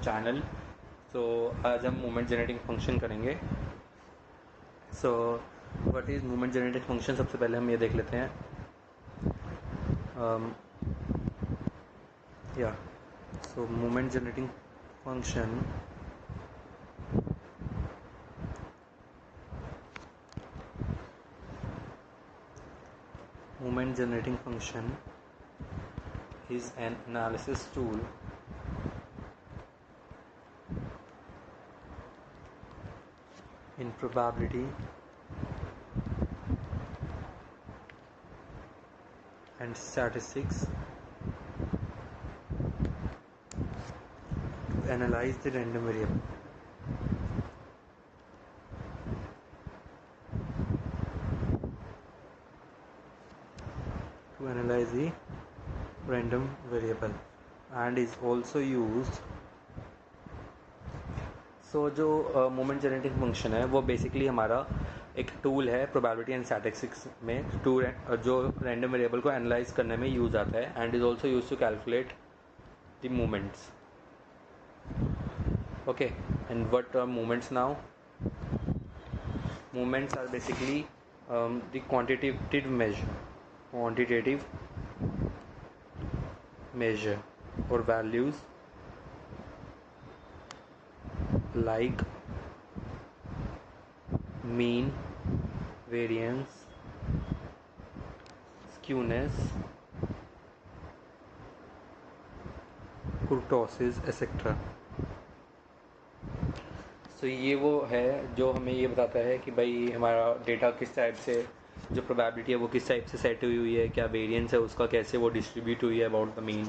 channel. So आज हम moment generating function करेंगे. So what is moment generating function? सबसे पहले हम ये देख लेते हैं. So moment generating function is an analysis tool in probability and statistics to analyze the random variable. And is also used. So जो moment generating function है वो बेसिकली हमारा एक टूल है प्रोबेबिलिटी एंड स्टैटिस्टिक्स में, जो रैंडम वेरिएबल को analyse करने में यूज आता है. And is also use to calculate the moments. Okay, and what are moments now? Moments are basically the quantitative measure or values like mean, variance, skewness, kurtosis, etc. So ये वो है जो हमें ये बताता है कि भाई हमारा डेटा किस टाइप से, जो प्रोबेबिलिटी है वो किस टाइप से सेट हुई है, क्या वेरिएंस है उसका, कैसे वो डिस्ट्रीब्यूट हुई है अबाउट द मीन.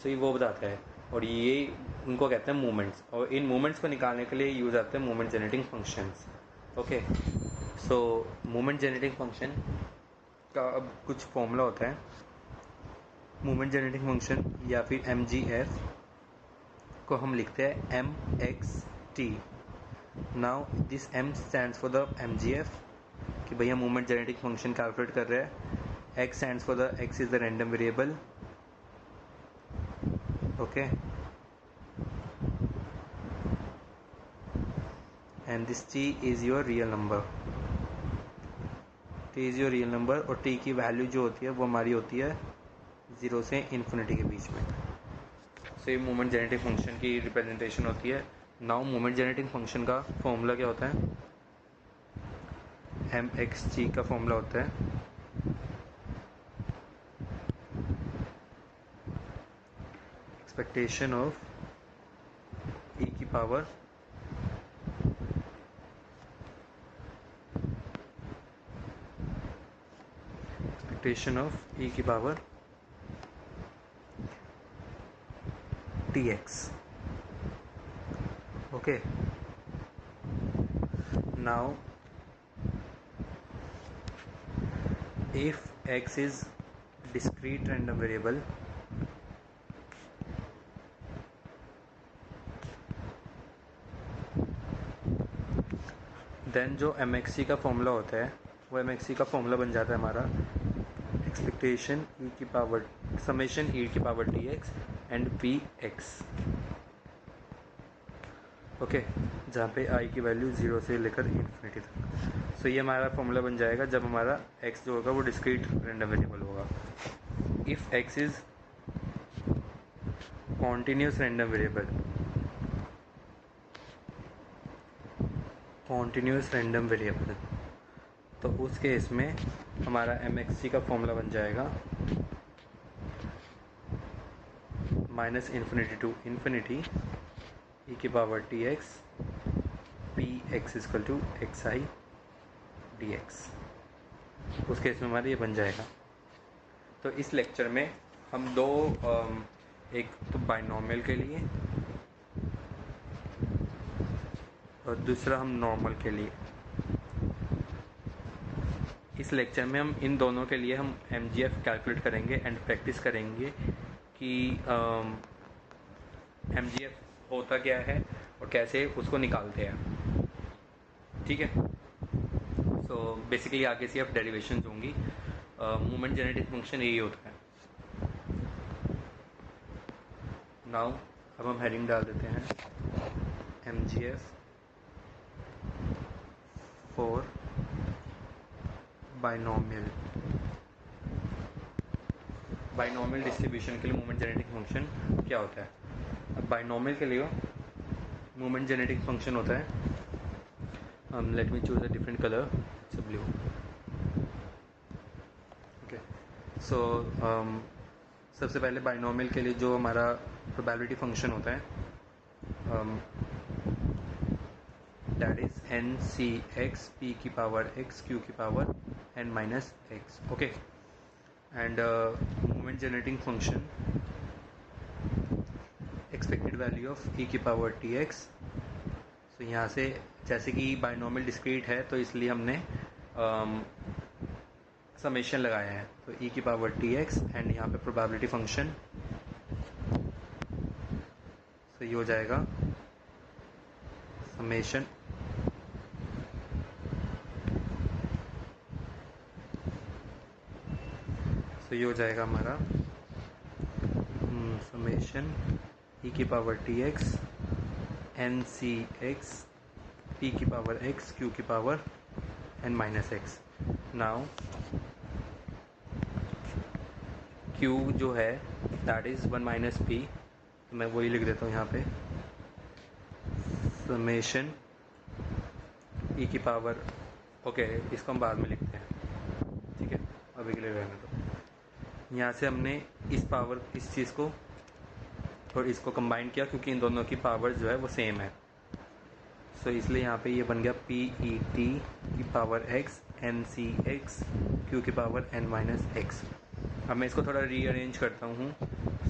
सो ये वो बताता है, और ये उनको कहते हैं मूवमेंट्स. और इन मूवमेंट्स को निकालने के लिए यूज़ आते हैं movement generating functions. Okay, so movement generating function का अब कुछ फॉर्मूला होता है. मूवमेंट जनरेटिंग फंक्शन या फिर MGF को हम लिखते हैं MXT. Now this M stands for the MGF कि भैया मूवमेंट जनरेटिंग फंक्शन कैलकुलेट कर रहे हैं. X stands for the X is the random variable. Okay, and this T is your real number. T is your real number, और T की value जो होती है वो हमारी होती है 0 से इन्फिनिटी के बीच में. सो ये मूवमेंट जनरेटिंग फंक्शन की रिप्रेजेंटेशन होती है. नाउ मूवमेंट जनरेटिंग फंक्शन का फॉर्मूला क्या होता है? MXT का फॉर्मूला होता है एक्सपेक्टेशन ऑफ e की power tx. okay, now if x is discrete random variable, then जो MXC का फॉर्मूला होता है वो MXC का फॉर्मूला बन जाता है हमारा एक्सपेक्टेशन e की पावर समेशन e की power tx and px. Okay, जहाँ पे i की वैल्यू 0 से लेकर इन्फिनिटी तक. सो ये हमारा फॉर्मूला बन जाएगा जब हमारा x जो होगा वो डिस्क्रीट रैंडम वेरिएबल होगा. If x is continuous random variable तो उस केस में हमारा MXC का फॉर्मूला बन जाएगा -∞ to ∞ e की power tx px equal to xi dx. उस केस में हमारा ये बन जाएगा. तो इस लेक्चर में हम दो एक तो बाइनॉमियल के लिए और दूसरा हम नॉर्मल के लिए, इस लेक्चर में हम इन दोनों के लिए हम MGF कैलकुलेट करेंगे एंड प्रैक्टिस करेंगे कि MGF होता क्या है और कैसे उसको निकालते हैं. ठीक है, सो बेसिकली आगे से अब डेरिवेशंस होंगी. मूवमेंट जनरेटिंग फंक्शन यही होता है. नाउ अब हम हेडिंग डाल देते हैं MGF for बाइनोमियल डिस्ट्रीब्यूशन के लिए मोमेंट जेनेटिक फंक्शन क्या होता है? अब बाइनोमियल के लिए मोमेंट जेनेटिक फंक्शन होता है, let me choose a different colour, it's blue. Okay, so सबसे पहले बाइनोमियल के लिए जो हमारा प्रोबेबिलिटी फंक्शन होता है दैट इज NCX P की पावर X Q की power N minus X. Okay, end moment generating function expected value of E की पावर TX. तो यहाँ से जैसे कि बाइनोमियल डिस्क्रीट है तो इसलिए हमने समेशन लगाया है, तो E की पावर TX एंड यहाँ पे प्रोबेबिलिटी फंक्शन, तो ये हो जाएगा समेशन तो ये हो जाएगा हमारा समेशन E की पावर TX NCX P की पावर X Q की power N minus X. Now Q जो है दैट इज़ 1 माइनस P, तो मैं वही लिख देता हूँ यहाँ पे, समेशन E की पावर, ओके इसको हम बाद में लिखते हैं, ठीक है अभी के लिए रहने दो. यहाँ से हमने इस चीज़ को और इसको कंबाइन किया क्योंकि इन दोनों की पावर जो है वो सेम है, सो इसलिए यहाँ पे ये बन गया PET की पावर X NCX Q की पावर N माइनस X. अब मैं इसको थोड़ा रीअरेंज करता हूँ,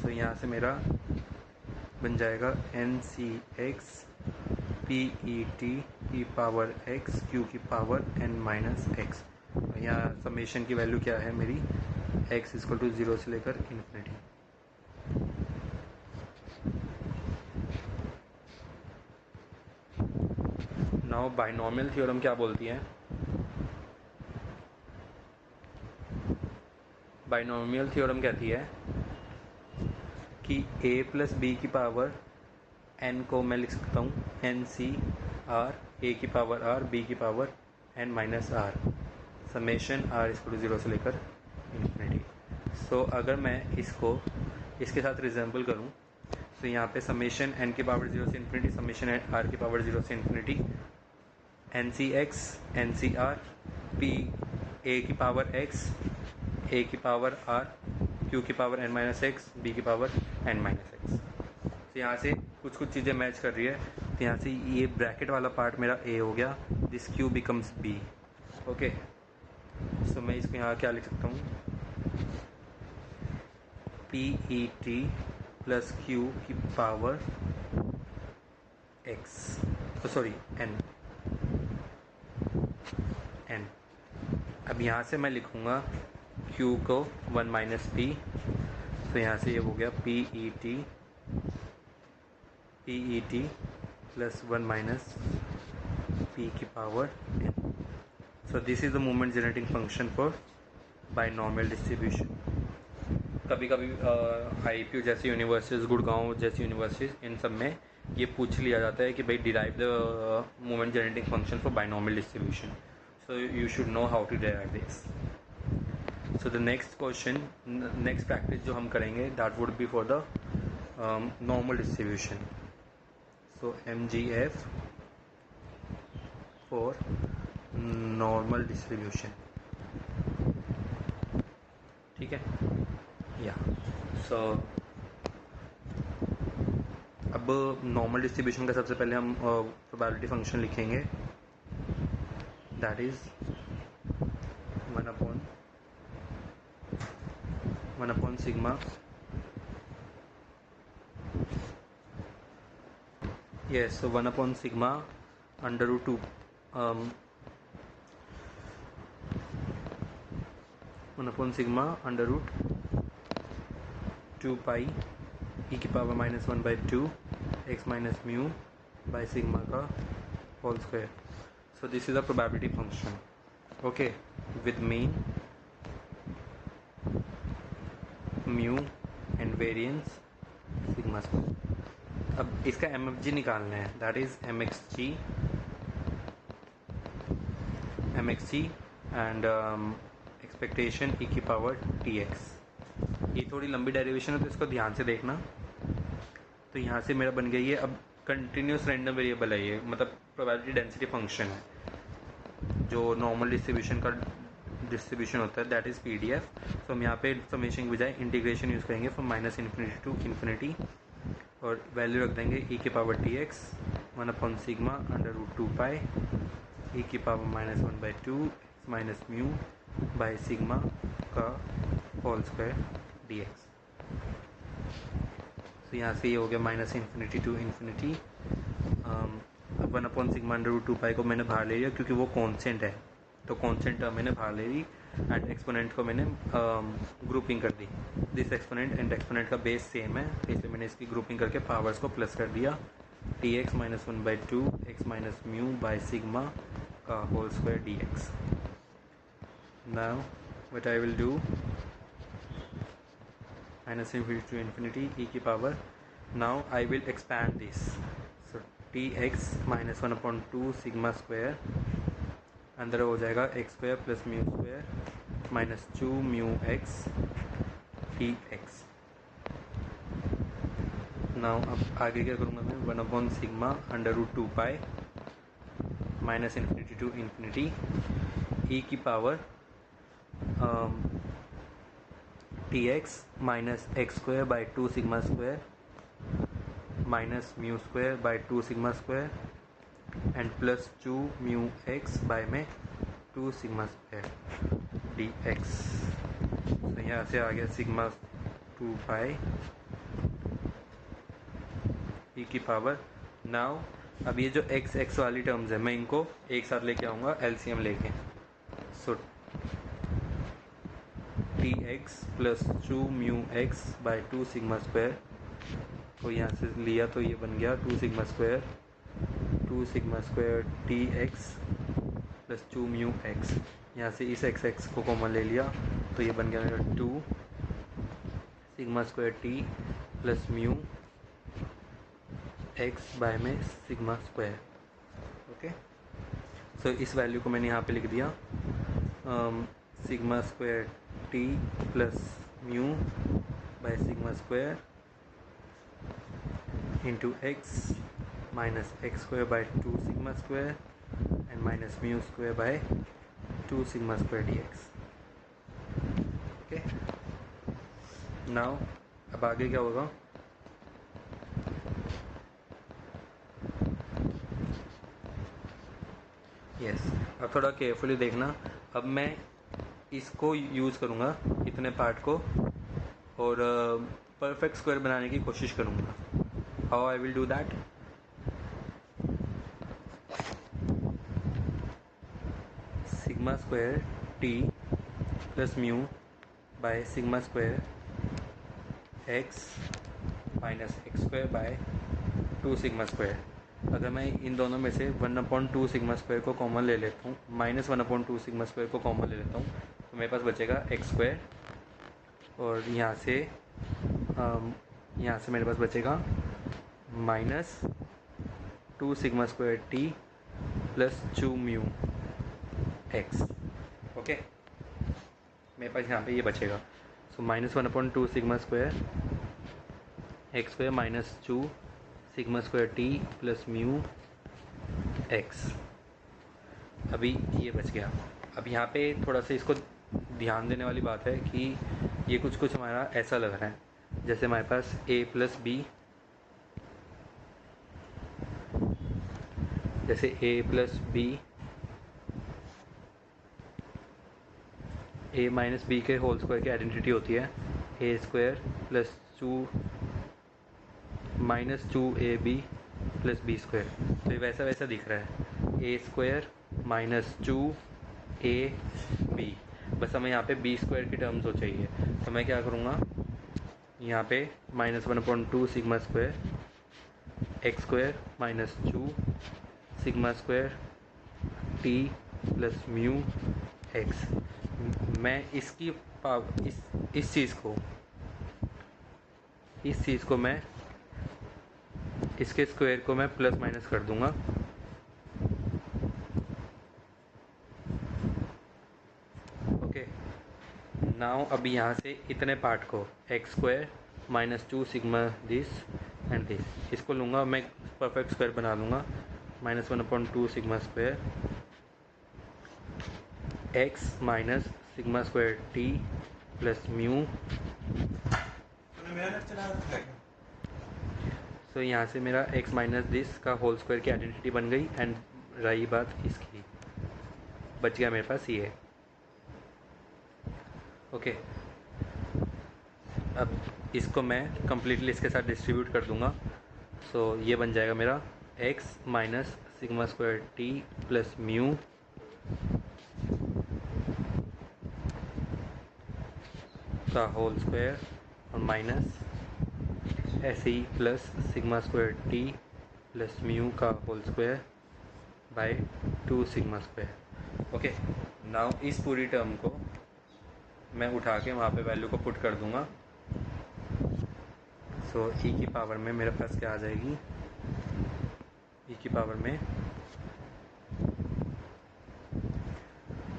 सो यहाँ से मेरा बन जाएगा NCX PET की पावर X Q की पावर N माइनस X. यहाँ समेशन की वैल्यू क्या है मेरी, x इक्वल टू 0 से लेकर इन्फिनिटी. नाउ बाइनोमियल थ्योरम क्या बोलती है? बाइनोमियल थ्योरम कहती है कि a प्लस बी की पावर n को मैं लिख सकता हूँ NCR a की पावर r b की power n minus r, summation r equal to 0 से लेकर इन्फिनिटी. सो अगर मैं इसको इसके साथ रिजेंबल करूँ तो यहाँ पे समेशन n की पावर 0 से इन्फिनिटी, समेशन r की पावर 0 से infinity, NCX NCR P a की पावर x a की पावर r q की power n minus x b की पावर n माइनस x. तो यहाँ से कुछ चीज़ें मैच कर रही है, तो यहाँ से ये ब्रैकेट वाला पार्ट मेरा a हो गया, this q becomes b. Okay, so मैं इसको यहाँ क्या लिख सकता हूँ, PET प्लस q की पावर x, सॉरी n. अब यहाँ से मैं लिखूँगा q को 1 माइनस p, तो यहाँ से ये हो गया PET प्लस 1 माइनस p की power n. So this is the moment generating function for binomial distribution. कभी कभी IPU जैसी यूनिवर्सिटीज़, गुड़गांव जैसी यूनिवर्सिटीज़, इन सब में ये पूछ लिया जाता है कि भाई derive the moment generating function for binomial distribution. So you should know how to derive this. So the next question, next practice जो हम करेंगे that would be for the normal distribution. So MGF for normal distribution. ठीक है, yeah. So अब normal distribution का सबसे पहले हम प्रोबेबिलिटी फंक्शन लिखेंगे, that is 1 upon sigma, yes, so 1 upon sigma under root 2 1 upon sigma under root 2 pi e की power minus 1 by 2 x minus mu by sigma का whole square. So this is a probability function, okay, with mean, mu and variance sigma square. अब इसका MFG निकालना है, that is MXG and expectation e की power TX। ये थोड़ी लंबी derivation है तो इसको ध्यान से देखना। तो यहाँ से मेरा बन गया ये अब कंटिन्यूस रैंडम वेरिएबल है ये, मतलब प्रोबेबिलिटी डेंसिटी फंक्शन है जो नॉर्मल डिस्ट्रीब्यूशन का डिस्ट्रीब्यूशन होता है, दैट इज़ PDF। तो हम यहाँ पे समेशन की बजाय इंटीग्रेशन यूज़ करेंगे फ्रॉम -इन्फिनिटी टू इन्फिनिटी, और वैल्यू रख देंगे e की पावर TX 1/σ√2π e की power -1/2 minus mu by sigma का होल स्क्वायर dx। तो यहाँ से ये हो गया -इन्फिनिटी टू इन्फिनिटी। 1/σ√2π को मैंने बाहर ले लिया क्योंकि वो कॉन्स्टेंट है, तो कॉन्स्टेंट टर्म मैंने बाहर ले ली एंड एक्सपोनेंट को मैंने ग्रुपिंग कर दी। दिस एक्सपोनेंट एंड एक्सपोनेंट का बेस सेम है, इसलिए मैंने इसकी ग्रुपिंग करके पावर्स को प्लस कर दिया। TX -1/2 x minus mu by sigma का whole square dx। Now what I will do, -infinity to infinity e की power, now I will expand this, so TX -1/2 sigma square अंदर हो जाएगा x square plus mu square minus 2 mu x dx। Now अब आगे क्या करूँगा मैं, 1/σ√2π -इन्फिनिटी टू इन्फिनिटी e की power TX minus x square by 2 sigma square minus mu square by 2 sigma square and plus 2 mu x by में 2 sigma square dx। तो यहाँ से आ गया सिग्मा 2π e की पावर। नाउ अब ये जो x वाली टर्म्स है मैं इनको एक साथ लेके आऊँगा LCM लेके। सो TX plus 2 mu x by 2 sigma square को यहाँ से लिया तो ये बन गया 2 sigma square TX plus 2 mu x। यहाँ से इस x को कॉमन ले लिया तो ये बन गया मेरा 2 sigma square T plus mu x by में सिग्मा स्क्वायर। ओके, सो इस वैल्यू को मैंने यहाँ पे लिख दिया, sigma square T plus mu by sigma square into x minus x square by 2 sigma square and minus mu square by 2 sigma square dx। Okay, now अब आगे क्या होगा, यस अब थोड़ा केयरफुली देखना। अब मैं इसको यूज़ करूँगा इतने पार्ट को और परफेक्ट स्क्वायर बनाने की कोशिश करूँगा। How I will do that, sigma square T plus mu by sigma square x minus x square by 2 sigma square. अगर मैं इन दोनों में से 1/2 सिग्मा स्क्वायर को कॉमन ले लेता हूँ, -1/2 सिग्मा स्क्वायर को कॉमन ले लेता हूँ तो मेरे पास बचेगा x स्क्वायर, और यहाँ से मेरे पास बचेगा -2 sigma square T plus 2 mu x। Okay, मेरे पास यहाँ पे ये बचेगा। सो -1/2 sigma square x square minus 2 sigma square T plus mu x। अभी ये बच गया। अब यहाँ पे थोड़ा सा इसको ध्यान देने वाली बात है कि ये कुछ हमारा ऐसा लग रहा है जैसे हमारे पास a प्लस बी, जैसे a plus b a minus b के होल स्क्वायर की आइडेंटिटी होती है a square plus 2 minus 2ab plus b square. तो ये वैसा दिख रहा है a स्क्वायर माइनस 2ab, बस हमें यहाँ पे बी स्क्वायर की टर्म्स हो चाहिए। तो मैं क्या करूँगा, यहाँ पे -1/2 sigma square x square minus 2 sigma square T plus mu x। मैं इसकी इस चीज़ को मैं इसके स्क्वायर को मैं प्लस माइनस कर दूंगा। ओके, नाउ अभी यहाँ से इतने पार्ट को x square minus 2 sigma this and this, इसको लूँगा मैं, परफेक्ट स्क्वायर बना लूँगा। -1/2 sigma square x minus sigma square t plus mu. So यहाँ से मेरा x माइनस दिस का होल स्क्वायर की आइडेंटिटी बन गई। एंड रही बात इसकी, बच गया मेरे पास ये। ओके, अब इसको मैं कम्प्लीटली इसके साथ डिस्ट्रीब्यूट कर दूंगा। सो ये बन जाएगा मेरा x minus sigma square t plus mu का होल स्क्वायर और माइनस ऐसे ही plus sigma square t plus mu का whole square by 2 sigma square. Okay, now इस पूरी टर्म को मैं उठा के वहाँ पे वैल्यू को पुट कर दूंगा। सो ई की पावर में मेरे पास क्या आ जाएगी, ई की पावर में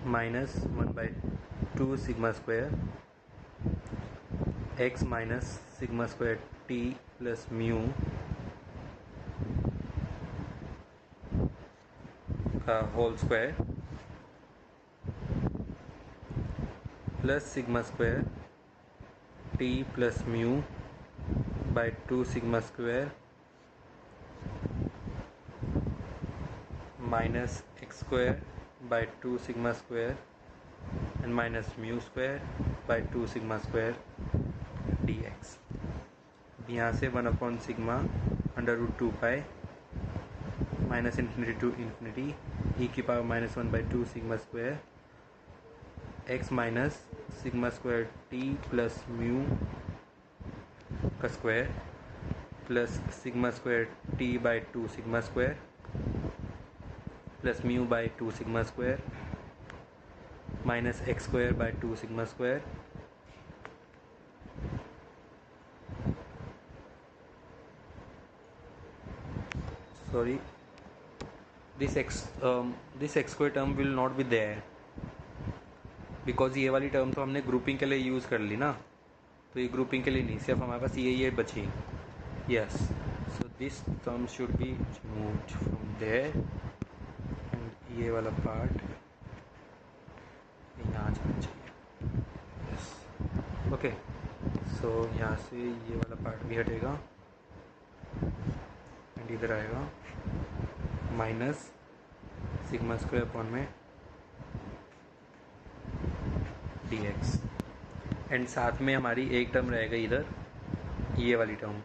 -1/2 sigma square x minus sigma square t plus mu का whole square plus sigma square t plus mu by 2 sigma square minus x square by 2 sigma square and minus mu square by 2 sigma square d x. यहाँ से 1/सिग्मा √2 pi minus infinity to infinity e की power -1/2 sigma square x minus sigma square t plus mu का square plus sigma square t by 2 sigma square plus mu by 2 sigma square minus x square by 2 sigma square sorry this x square term will not be there because ये वाली term तो हमने grouping के लिए use कर ली ना, तो ये ग्रुपिंग के लिए नहीं, सिर्फ हमारे पास ये बची। Yes, so this term should be removed from there and ये वाला पार्ट यहाँ जाना चाहिए। यस, ओके, सो यहाँ से ये वाला पार्ट भी हटेगा एंड इधर आएगा माइनस सिग्मा स्क्वायर अपॉन में dx एंड साथ में हमारी एक टर्म रहेगा इधर, ये वाली term,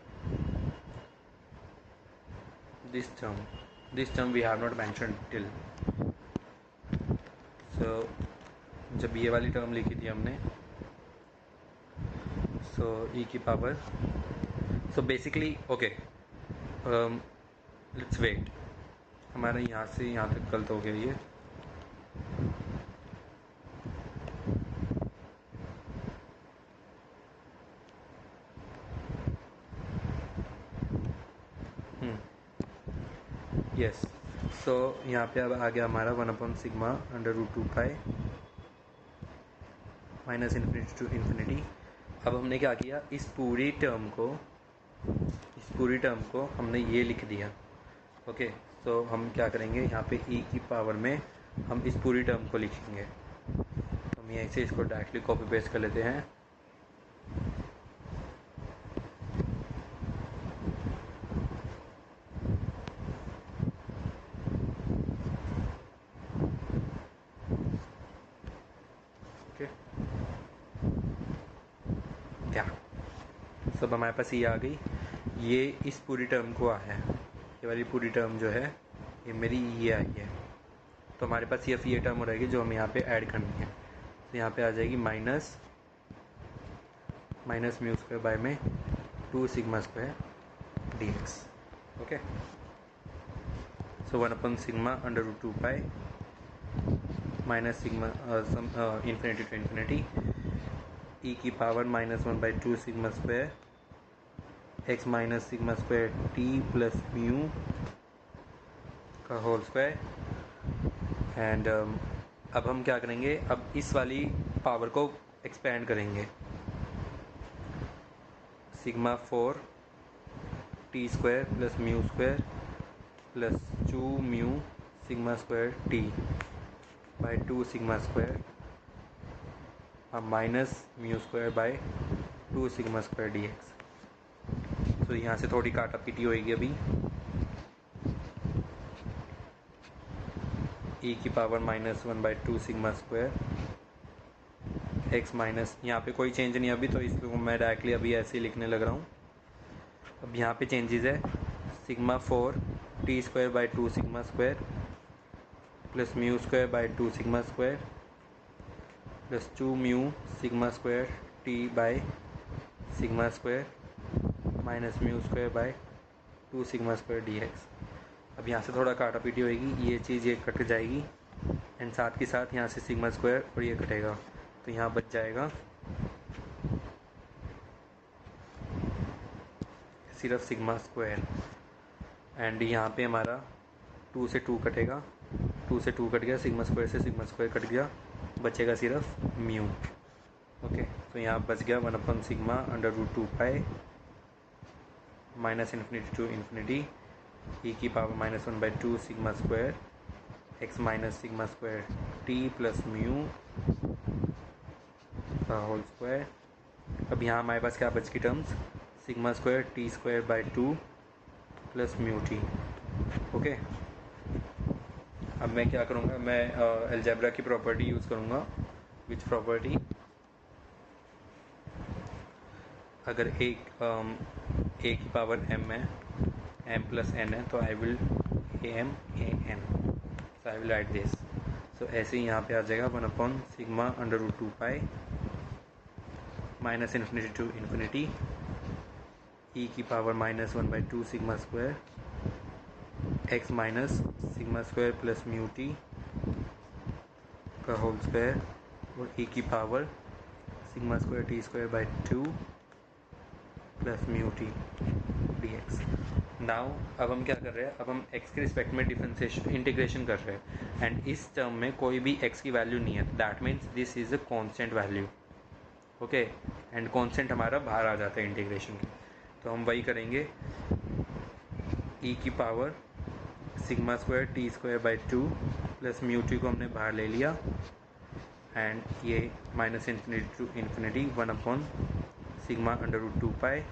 this term we have not mention till. So जब ये वाली टर्म लिखी थी हमने, सो ई की power, so basically okay, let's wait, हमारा यहाँ से यहाँ तक गलत हो गया ये। यस, सो यहाँ पे अब आ गया हमारा 1/सिग्मा √2 pi minus infinity to infinity. अब हमने क्या किया, इस पूरी टर्म को हमने ये लिख दिया। ओके, तो हम क्या करेंगे, यहाँ पे ई की पावर में हम इस पूरी टर्म को लिखेंगे। तो हम यहीं से इसको डायरेक्टली कॉपी पेस्ट कर लेते हैं। ओके, क्या सब हमारे पास ये आ गई, ये इस पूरी टर्म को आया है, ये वाली पूरी टर्म जो है ये मेरी ये आई है। तो हमारे पास सिर्फ ये टर्म रहेगी जो हमें यहाँ पे ऐड करनी है। तो यहाँ पे आ जाएगी माइनस म्यू स्क्वायर बाय में 2 sigma square dx। Okay, so 1/सिग्मा √2 pi minus sigma infinity to infinity e की power -1/2 sigma square x minus sigma square t plus mu का होल स्क्वायर। एंड अब हम क्या करेंगे, अब इस वाली पावर को एक्सपेंड करेंगे, sigma 4 t square plus mu square plus 2 mu sigma square t by 2 sigma square minus mu square by 2 sigma square d x. तो यहाँ से थोड़ी काटा पीटी होएगी अभी, e की power -1/2 sigma square x minus, यहाँ पे कोई चेंज नहीं अभी, तो इसको मैं डायरेक्टली अभी ऐसे ही लिखने लग रहा हूँ। अब यहाँ पे चेंजेस है, sigma 4 t square by 2 sigma square plus mu square by 2 sigma square plus 2 mu sigma square t bye sigma square minus mu square by 2 sigma square d x. अब यहाँ से थोड़ा काटा पीटी होएगी, ये चीज़ ये कट जाएगी एंड साथ के साथ यहाँ से सिग्मा स्क्वायर और ये कटेगा, तो यहाँ बच जाएगा सिर्फ सिग्मा स्क्वायर। एंड यहाँ पे हमारा 2 से 2 कटेगा, 2 से 2 कट गया, सिग्मा स्क्वायर से सिग्मा स्क्वायर कट गया, बचेगा सिर्फ म्यू। ओके, तो यहाँ बच गया 1 sigma √2 pi minus infinity to infinity e की power -1/2 sigma square x minus sigma square t plus mu का होल स्क्वायर। अब यहाँ हमारे पास क्या बच की terms, sigma square t square by 2 plus mu t. Okay, अब मैं क्या करूँगा, मैं अलजेब्रा की प्रॉपर्टी यूज़ करूँगा। विच प्रॉपर्टी, अगर एक a की पावर m है, m प्लस n है, तो I will am a n, so I will write this. सो ऐसे ही यहाँ पे आ जाएगा 1 sigma √2 pi minus infinity to infinity e की power -1/2 sigma square x minus sigma square plus mu t का होल स्क्वायर और e की power sigma square t square by 2 plus mu t d x. Now अब हम क्या कर रहे हैं, अब हम x के रिस्पेक्ट में डिफरेंशिएशन इंटीग्रेशन कर रहे हैं एंड इस टर्म में कोई भी x की वैल्यू नहीं है, that means this is a constant value. Okay, and constant हमारा बाहर आ जाता है इंटीग्रेशन के, तो हम वही करेंगे, e की power sigma square t square by 2 plus mu t को हमने बाहर ले लिया एंड ये minus infinity to infinity 1 sigma √2 pi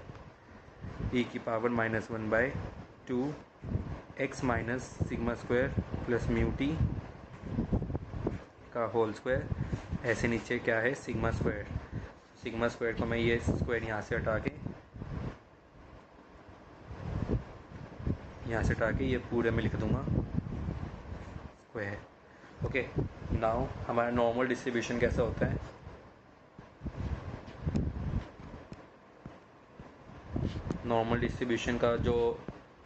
e की power -1/2 x minus sigma square plus mu t का होल स्क्वायर। ऐसे नीचे क्या है, सिग्मा स्क्वायर, सिग्मा स्क्वायर को मैं ये स्क्वायर यहाँ से हटा के ये पूरे में लिख दूंगा स्क्वायर। ओके, नाउ हमारा नॉर्मल डिस्ट्रीब्यूशन कैसा होता है, नॉर्मल डिस्ट्रीब्यूशन का जो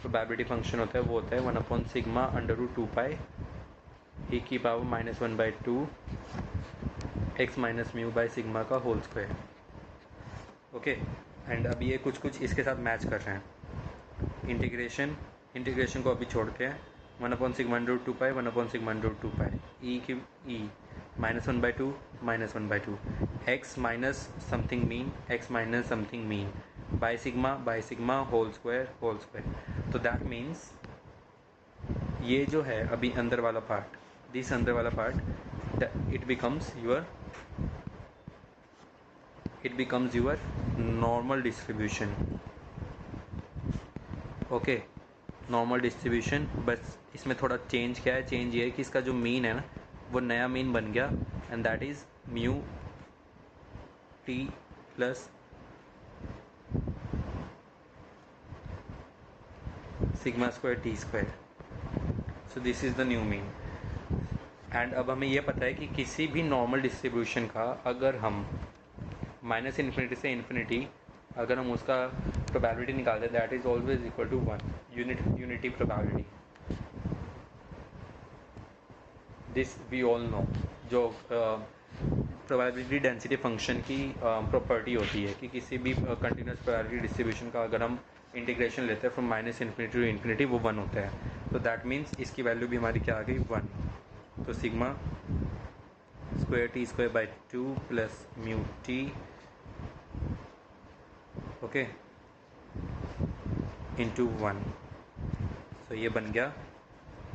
प्रोबेबिलिटी फंक्शन होता है वो होता है 1 सिग्मा √2 पाई e की power -1/2 x minus mu by sigma का होल स्क्वायर। ओके, एंड अब ये कुछ इसके साथ मैच कर रहे हैं। इंटीग्रेशन को अभी छोड़ते हैं, 1 sigma √2 pi 1 sigma √2 pi e की -1/2 -1/2 x minus something mean by sigma whole square. तो दैट मीन्स ये जो है अभी अंदर वाला पार्ट, दिस अंदर वाला part, it becomes your normal distribution. Okay, normal distribution, बस इसमें थोड़ा चेंज क्या है, चेंज ये है कि इसका जो मीन है ना वो नया मीन बन गया and that is mu T plus sigma square t square. So this is the new mean. And अब हमें यह पता है कि किसी भी नॉर्मल डिस्ट्रीब्यूशन का अगर हम माइनस इन्फिनिटी से इन्फिनिटी अगर हम उसका प्रोबेबिलिटी निकालते हैं, that is always equal to 1, unity probability. This we all know. जो प्रोबेबिलिटी डेंसिटी फंक्शन की प्रॉपर्टी होती है कि किसी भी कंटिन्यूस प्रोबेबिलिटी डिस्ट्रीब्यूशन का अगर हम इंटीग्रेशन लेते हैं from minus infinity to infinity वो 1 होता है। तो दैट मीन्स इसकी वैल्यू भी हमारी क्या आ गई 1। तो sigma square t square by 2 plus mu t, okay, into 1। सो ये बन गया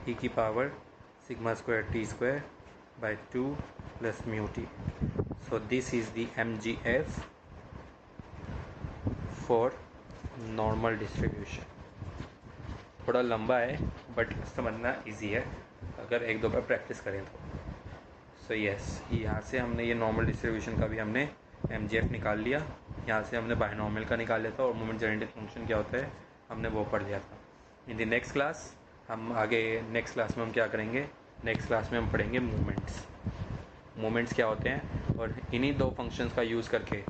ई की power sigma square t square by 2 plus mu T. So this is the MGF for normal distribution. थोड़ा लंबा है बट समझना इजी है अगर एक दो बार प्रैक्टिस करें तो। सो यस, यहाँ से हमने ये नॉर्मल डिस्ट्रीब्यूशन का भी हमने MGF निकाल लिया, यहाँ से हमने बायनॉर्मल का निकाल लिया था, और मोमेंट जेनरेटिंग फंक्शन क्या होता है हमने वो पढ़ लिया था। इन द नेक्स्ट क्लास हम आगे नेक्स्ट क्लास में हम क्या करेंगे, नेक्स्ट क्लास में हम पढ़ेंगे मोमेंट्स क्या होते हैं, और इन्हीं दो फंक्शंस का यूज़ करके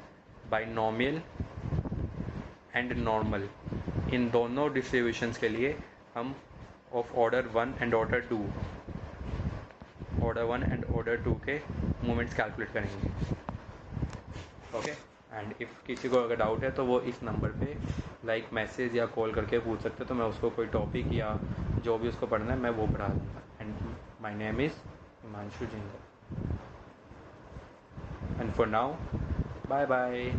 बायनॉमियल एंड नॉर्मल इन दोनों डिस्ट्रीब्यूशंस के लिए हम ऑफ ऑर्डर 1 एंड ऑर्डर 2 के मोमेंट्स कैलकुलेट करेंगे। ओके, एंड इफ़ किसी को अगर डाउट है तो वो इस नंबर पे लाइक मैसेज या कॉल करके पूछ सकते, तो मैं उसको कोई टॉपिक या जो भी उसको पढ़ना है मैं वो पढ़ा दूँगा। And my name is Himanshu Jindal, and for now bye bye.